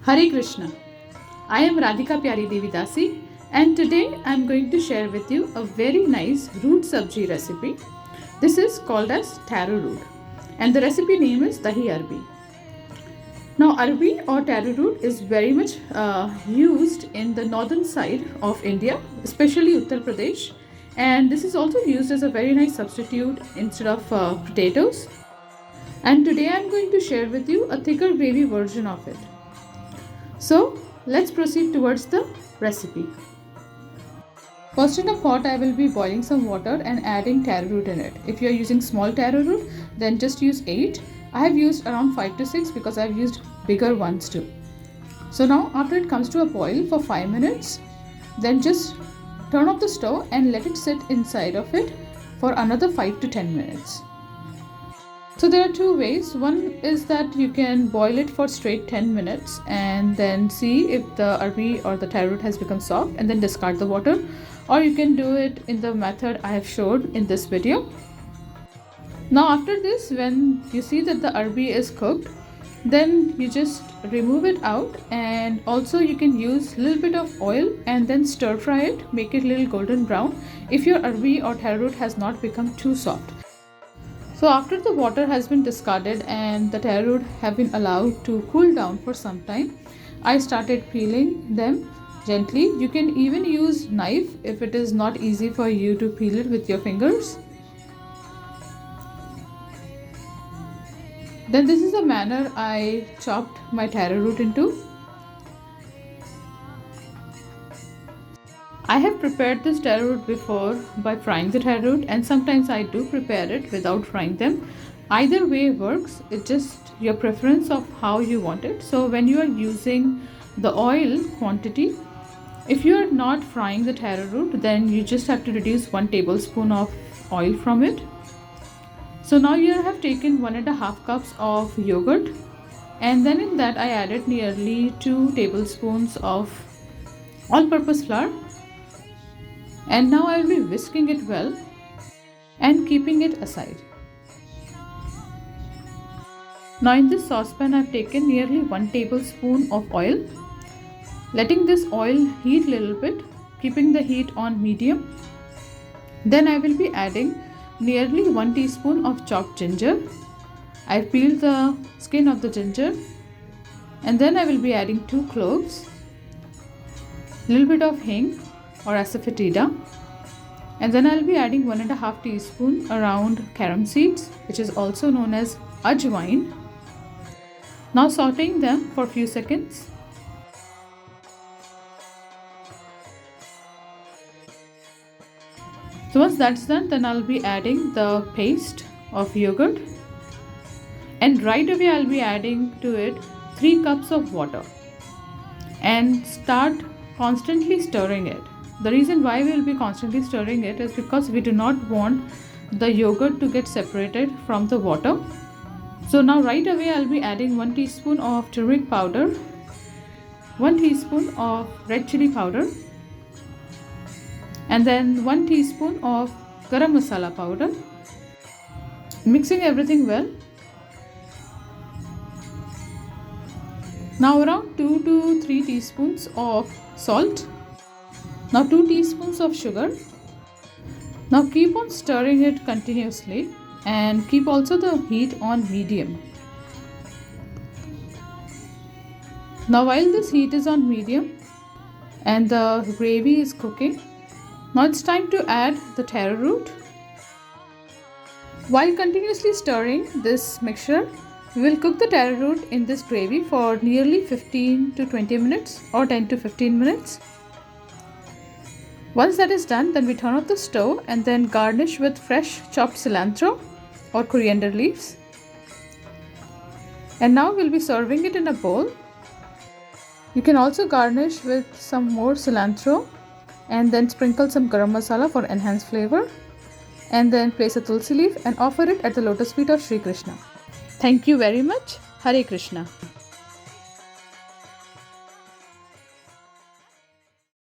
Hare Krishna. I am Radhika Pyari Devi Dasi, and today I am going to share with you a very nice root sabzi recipe. This is called as Taro Root, and the recipe name is Dahi Arbi. Now, Arbi or Taro Root is very much used in the northern side of India, especially Uttar Pradesh, and this is also used as a very nice substitute instead of potatoes. And today I am going to share with you a thicker gravy version of it. So let's proceed towards the recipe. First, in a pot I will be boiling some water and adding taro root in it. If you are using small taro root, then just use 8. I have used around 5 to 6 because I have used bigger ones too. So now after it comes to a boil for 5 minutes, then just turn off the stove and let it sit inside of it for another 5 to 10 minutes. So there are two ways. One is that you can boil it for straight 10 minutes and then see if the arbi or the taro root has become soft and then discard the water, or you can do it in the method I have showed in this video. Now after this, when you see that the arbi is cooked, then you just remove it out, and also you can use a little bit of oil and then stir fry it, make it a little golden brown if your arbi or taro root has not become too soft. So after the water has been discarded and the taro root have been allowed to cool down for some time, I started peeling them gently. You can even use knife if it is not easy for you to peel it with your fingers. Then this is the manner I chopped my taro root into. I have prepared this taro root before by frying the taro root, and sometimes I do prepare it without frying them. Either way works, it's just your preference of how you want it. So when you are using the oil quantity, if you are not frying the taro root, then you just have to reduce 1 tablespoon of oil from it. So now you have taken 1.5 cups of yogurt, and then in that I added nearly 2 tablespoons of all-purpose flour. And now I will be whisking it well and keeping it aside. Now in this saucepan I have taken nearly 1 tablespoon of oil. Letting this oil heat a little bit, keeping the heat on medium. Then I will be adding nearly 1 teaspoon of chopped ginger. I have peeled the skin of the ginger, and then I will be adding 2 cloves, a little bit of hing or asafetida, and then I will be adding 1.5 teaspoon around carom seeds, which is also known as ajwain. Now sauteing them for a few seconds. So once that's done, then I'll be adding the paste of yogurt, and right away I'll be adding to it 3 cups of water and start constantly stirring it. The reason why we will be constantly stirring it is because we do not want the yogurt to get separated from the water. So now right away I'll be adding 1 teaspoon of turmeric powder, 1 teaspoon of red chilli powder, and then 1 teaspoon of garam masala powder. Mixing everything well. Now around 2 to 3 teaspoons of salt. Now 2 teaspoons of sugar. Now keep on stirring it continuously and keep also the heat on medium. Now while this heat is on medium and the gravy is cooking, now it's time to add the taro root. While continuously stirring this mixture, we will cook the taro root in this gravy for nearly 15 to 20 minutes or 10 to 15 minutes. Once that is done, then we turn off the stove and then garnish with fresh chopped cilantro or coriander leaves. And now we'll be serving it in a bowl. You can also garnish with some more cilantro and then sprinkle some garam masala for enhanced flavor, and then place a tulsi leaf and offer it at the lotus feet of Sri Krishna. Thank you very much. Hare Krishna.